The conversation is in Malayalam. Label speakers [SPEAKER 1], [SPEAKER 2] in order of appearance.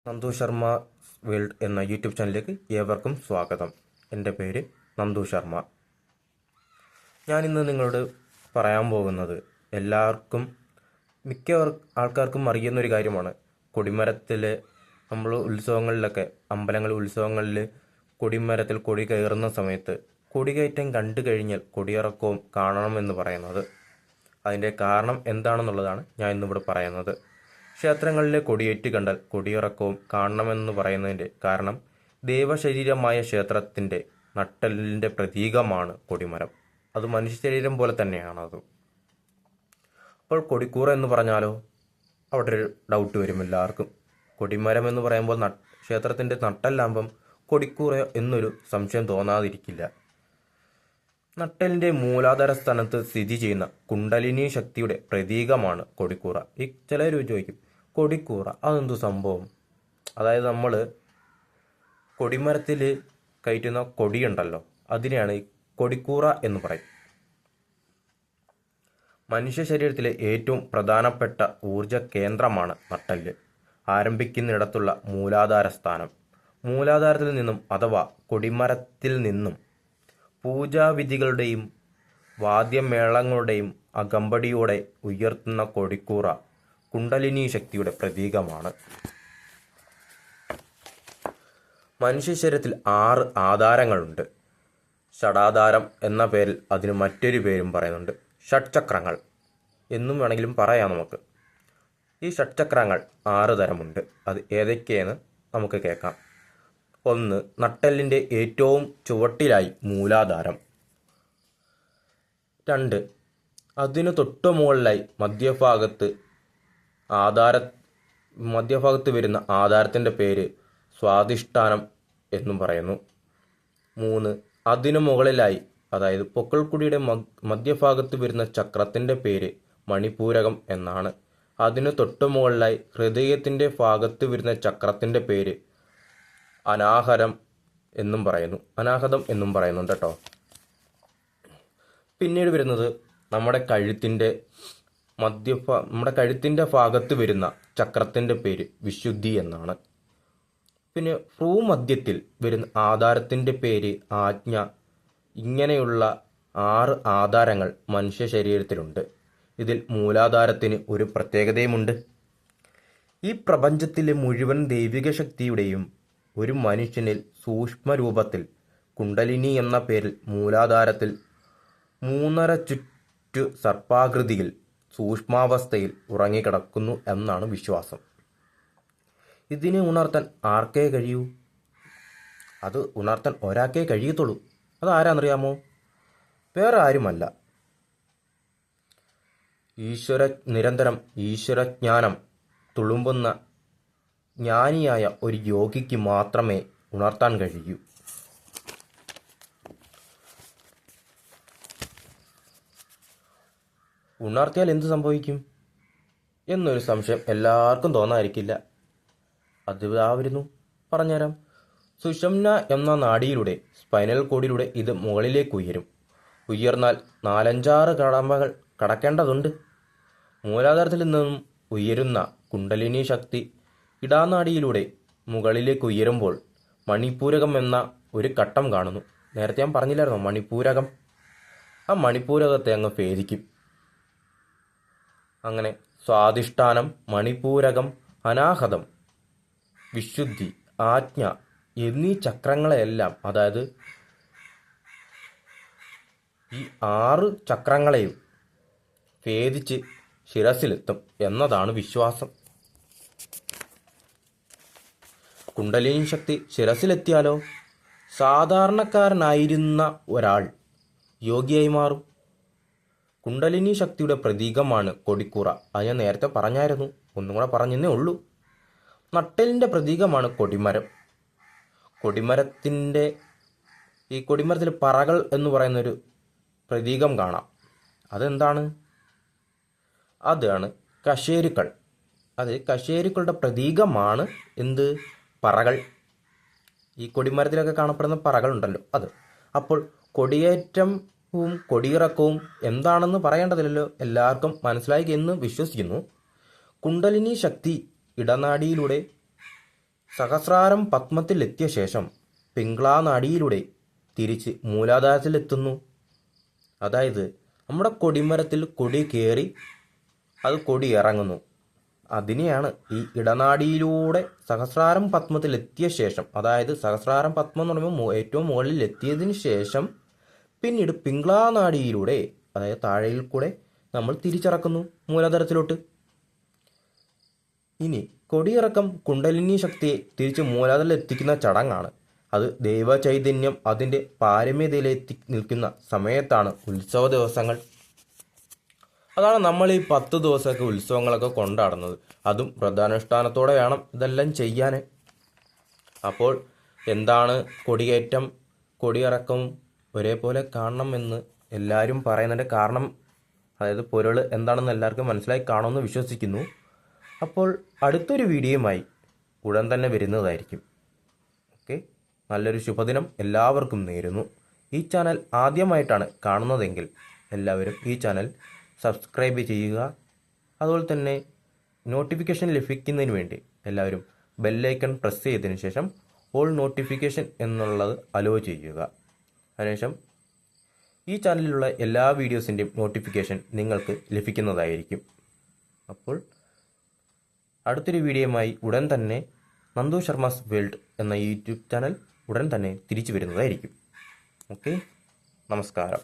[SPEAKER 1] നന്ദു ശർമ്മ വേൾഡ് എന്ന യൂട്യൂബ് ചാനലിലേക്ക് ഏവർക്കും സ്വാഗതം. എൻ്റെ പേര് നന്ദു ശർമ്മ. ഞാനിന്ന് നിങ്ങളോട് പറയാൻ പോകുന്നത് മിക്ക ആൾക്കാർക്കും അറിയുന്നൊരു കാര്യമാണ്. കൊടിമരത്തിൽ നമ്മൾ ഉത്സവങ്ങളിലൊക്കെ ഉത്സവങ്ങളിൽ കൊടിമരത്തിൽ കൊടി കയറുന്ന സമയത്ത് കൊടികയറ്റം കണ്ടു കഴിഞ്ഞാൽ കൊടിയിറക്കവും കാണണമെന്ന് പറയുന്നത്. അതിൻ്റെ കാരണം എന്താണെന്നുള്ളതാണ് ഞാൻ ഇന്നിവിടെ പറയുന്നത്. ക്ഷേത്രങ്ങളിലെ കൊടിയേറ്റ് കണ്ടാൽ കൊടിയിറക്കവും കാണണമെന്ന് പറയുന്നതിൻ്റെ കാരണം ദൈവശരീരമായ ക്ഷേത്രത്തിൻ്റെ നട്ടെല്ലിൻ്റെ പ്രതീകമാണ് കൊടിമരം. അത് മനുഷ്യ ശരീരം പോലെ തന്നെയാണത്. അപ്പോൾ കൊടിക്കൂറ എന്ന് പറഞ്ഞാലോ, അവിടെ ഒരു ഡൗട്ട് വരും എല്ലാവർക്കും. കൊടിമരം എന്ന് പറയുമ്പോൾ ക്ഷേത്രത്തിൻ്റെ നട്ടെല്ലാകുമ്പം കൊടിക്കൂറ എന്നൊരു സംശയം തോന്നാതിരിക്കില്ല. നട്ടെല്ലിൻ്റെ മൂലാധാര സ്ഥാനത്ത് സ്ഥിതി ചെയ്യുന്ന കുണ്ടലിനി ശക്തിയുടെ പ്രതീകമാണ് കൊടിക്കൂറ. ചിലർ ചോദിക്കും, കൊടിക്കൂറ അതെന്തു സംഭവം? അതായത് നമ്മൾ കൊടിമരത്തിൽ കയറ്റുന്ന കൊടിയുണ്ടല്ലോ, അതിനെയാണ് കൊടിക്കൂറ എന്ന് പറയും. മനുഷ്യ ശരീരത്തിലെ ഏറ്റവും പ്രധാനപ്പെട്ട ഊർജ കേന്ദ്രമാണ് നട്ടെല്ല്. ആരംഭിക്കുന്നിടത്തുള്ള മൂലാധാര സ്ഥാനം. മൂലാധാരത്തിൽ നിന്നും അഥവാ കൊടിമരത്തിൽ നിന്നും പൂജാവിധികളുടെയും വാദ്യമേളങ്ങളുടെയും അകമ്പടിയോടെ ഉയർത്തുന്ന കൊടിക്കൂറ കുണ്ടലിനി ശക്തിയുടെ പ്രതീകമാണ്. മനുഷ്യ ശരീരത്തിൽ 6 ആധാരങ്ങളുണ്ട്. ഷഡാധാരം എന്ന പേരിൽ അതിന് മറ്റൊരു പേരും പറയുന്നുണ്ട്. ഷഡ്ചക്രങ്ങൾ എന്നും വേണമെങ്കിലും പറയാം നമുക്ക്. ഈ ഷഡ്ചക്രങ്ങൾ 6 തരമുണ്ട്. അത് ഏതൊക്കെയെന്ന് നമുക്ക് കേൾക്കാം. 1. നട്ടെല്ലിൻ്റെ ഏറ്റവും ചുവട്ടിലായി മൂലാധാരം. 2. അതിനു തൊട്ടു മുകളിലായി മധ്യഭാഗത്ത് വരുന്ന ആധാരത്തിൻ്റെ പേര് സ്വാധിഷ്ഠാനം എന്നും പറയുന്നു. 3. അതിനു മുകളിലായി, അതായത് പൊക്കിൾക്കൊടിയുടെ മധ്യഭാഗത്ത് വരുന്ന ചക്രത്തിൻ്റെ പേര് മണിപൂരകം എന്നാണ്. അതിനു തൊട്ടു മുകളിലായി ഹൃദയത്തിൻ്റെ ഭാഗത്ത് വരുന്ന ചക്രത്തിൻ്റെ പേര് അനാഹതം എന്നും പറയുന്നുണ്ട് കേട്ടോ. പിന്നീട് വരുന്നത് നമ്മുടെ കഴുത്തിൻ്റെ ഭാഗത്ത് വരുന്ന ചക്രത്തിൻ്റെ പേര് വിശുദ്ധി എന്നാണ്. പിന്നെ ഭ്രൂമധ്യത്തിൽ വരുന്ന ആധാരത്തിൻ്റെ പേര് ആജ്ഞ. ഇങ്ങനെയുള്ള 6 ആധാരങ്ങൾ മനുഷ്യ ശരീരത്തിലുണ്ട്. ഇതിൽ മൂലാധാരത്തിന് ഒരു പ്രത്യേകതയുമുണ്ട്. ഈ പ്രപഞ്ചത്തിലെ മുഴുവൻ ദൈവിക ശക്തിയുടെയും ഒരു മനുഷ്യനിൽ സൂക്ഷ്മരൂപത്തിൽ കുണ്ടലിനി എന്ന പേരിൽ മൂലാധാരത്തിൽ 3½ ചുറ്റു സർപ്പാകൃതിയിൽ സൂക്ഷ്മാവസ്ഥയിൽ ഉറങ്ങിക്കിടക്കുന്നു എന്നാണ് വിശ്വാസം. ഇതിനെ ഉണർത്താൻ ആർക്കേ കഴിയൂ? അത് ഉണർത്താൻ ഒരാൾക്കേ കഴിയത്തുള്ളൂ. അതാരാന്നറിയാമോ? വേറെ ആരുമല്ല, നിരന്തരം ഈശ്വരജ്ഞാനം തുളുമ്പുന്ന ജ്ഞാനിയായ ഒരു യോഗിക്ക് മാത്രമേ ഉണർത്താൻ കഴിയൂ. ഉണർത്തിയാൽ എന്ത് സംഭവിക്കും എന്നൊരു സംശയം എല്ലാവർക്കും തോന്നാതിരിക്കില്ല. അത് വരുന്നു, പറഞ്ഞുതരാം. സുഷുമ്ന എന്ന നാഡിയിലൂടെ, സ്പൈനൽ കോഡിലൂടെ ഇത് മുകളിലേക്ക് ഉയരും. ഉയർന്നാൽ 4-5 കടമ്പകൾ കടക്കേണ്ടതുണ്ട്. മൂലാധാരത്തിൽ നിന്നും ഉയരുന്ന കുണ്ടലിനി ശക്തി ഇടാനാഡിയിലൂടെ മുകളിലേക്ക് ഉയരുമ്പോൾ മണിപൂരകം എന്ന ഒരു ഘട്ടം കാണുന്നു. നേരത്തെ ഞാൻ പറഞ്ഞില്ലായിരുന്നോ മണിപൂരകം? ആ മണിപൂരകത്തെ അങ്ങ് ഭേദിക്കും. അങ്ങനെ സ്വാധിഷ്ഠാനം, മണിപൂരകം, അനാഹതം, വിശുദ്ധി, ആജ്ഞ എന്നീ ചക്രങ്ങളെയെല്ലാം, അതായത് ഈ 6 ചക്രങ്ങളെയും ഭേദിച്ച് ശിരസിലെത്തും എന്നതാണ് വിശ്വാസം. കുണ്ടലിനി ശക്തി ശിരസിലെത്തിയാലോ സാധാരണക്കാരനായിരുന്ന ഒരാൾ യോഗിയായി മാറും. കുണ്ടലിനി ശക്തിയുടെ പ്രതീകമാണ് കൊടിക്കൂറ. അത് ഞാൻ നേരത്തെ പറഞ്ഞായിരുന്നു, ഒന്നും കൂടെ പറഞ്ഞെന്നേ ഉള്ളൂ. നട്ടെല്ലിൻ്റെ പ്രതീകമാണ് കൊടിമരം. കൊടിമരത്തിൽ പറകൾ എന്ന് പറയുന്നൊരു പ്രതീകം കാണാം. അതെന്താണ്? അതാണ് കശേരുക്കൾ. കശേരുക്കളുടെ പ്രതീകമാണ് എന്ത്? പറകൾ. ഈ കൊടിമരത്തിലൊക്കെ കാണപ്പെടുന്ന പറകളുണ്ടല്ലോ, അത്. അപ്പോൾ കൊടിയേറ്റവും കൊടിയിറക്കവും എന്താണെന്ന് പറയേണ്ടതില്ലല്ലോ, എല്ലാവർക്കും മനസ്സിലായി എന്ന് വിശ്വസിക്കുന്നു. കുണ്ടലിനി ശക്തി ഇടനാഡിയിലൂടെ സഹസ്രാരം പത്മത്തിലെത്തിയ ശേഷം പിംഗ്ളാനാഡിയിലൂടെ തിരിച്ച് മൂലാധാരത്തിലെത്തുന്നു. അതായത് നമ്മുടെ കൊടിമരത്തിൽ കൊടി കയറി അത് കൊടി ഇറങ്ങുന്നു. അതിനെയാണ് ഈ ഇടനാഡിയിലൂടെ സഹസ്രാരം പത്മത്തിലെത്തിയ ശേഷം, അതായത് സഹസ്രാരം പത്മം എന്ന് പറയുമ്പോൾ ഏറ്റവും മുകളിൽ എത്തിയതിന് ശേഷം പിന്നീട് പിംഗ്ളാനാഡിയിലൂടെ, അതായത് താഴെയിൽ കൂടെ നമ്മൾ തിരിച്ചിറക്കുന്നു മൂലാധാരത്തിലോട്ട്. ഇനി കൊടിയിറക്കം കുണ്ടലിനി ശക്തിയെ തിരിച്ച് മൂലാധാരത്തിൽ എത്തിക്കുന്ന ചടങ്ങാണ്. അത് ദൈവ ചൈതന്യം അതിൻ്റെ പാരമ്യതയിലെത്തി നിൽക്കുന്ന സമയത്താണ് ഉത്സവ ദിവസങ്ങൾ. അതാണ് നമ്മൾ ഈ 10 ദിവസമൊക്കെ ഉത്സവങ്ങളൊക്കെ കൊണ്ടാടുന്നത്. അതും വ്രതാനുഷ്ഠാനത്തോടെ വേണം ഇതെല്ലാം ചെയ്യാൻ. അപ്പോൾ എന്താണ് കൊടികയറ്റം കൊടിയിറക്കം ഒരേപോലെ കാണണമെന്ന് എല്ലാവരും പറയുന്നതിൻ്റെ കാരണം, അതായത് പൊരുൾ എന്താണെന്ന് എല്ലാവർക്കും മനസ്സിലായി കാണുമെന്ന് വിശ്വസിക്കുന്നു. അപ്പോൾ അടുത്തൊരു വീഡിയോയുമായി ഉടൻ തന്നെ വരുന്നതായിരിക്കും. ഓക്കെ, നല്ലൊരു ശുഭദിനം എല്ലാവർക്കും നേരുന്നു. ഈ ചാനൽ ആദ്യമായിട്ടാണ് കാണുന്നതെങ്കിൽ എല്ലാവരും ഈ ചാനൽ സബ്സ്ക്രൈബ് ചെയ്യുക. അതുപോലെ തന്നെ നോട്ടിഫിക്കേഷൻ ലഭിക്കുന്നതിന് വേണ്ടി എല്ലാവരും ബെല്ലൈക്കൺ പ്രസ് ചെയ്തതിന് ശേഷം ഓൾ നോട്ടിഫിക്കേഷൻ എന്നുള്ളത് അലോ ചെയ്യുക. അതിനുശേഷം ഈ ചാനലിലുള്ള എല്ലാ വീഡിയോസിൻ്റെയും നോട്ടിഫിക്കേഷൻ നിങ്ങൾക്ക് ലഭിക്കുന്നതായിരിക്കും. അപ്പോൾ അടുത്തൊരു വീഡിയോയുമായി ഉടൻ തന്നെ നന്ദു ശർമാസ് വേൾഡ് എന്ന യൂട്യൂബ് ചാനൽ ഉടൻ തന്നെ തിരിച്ചു വരുന്നതായിരിക്കും. ഓക്കെ, നമസ്കാരം.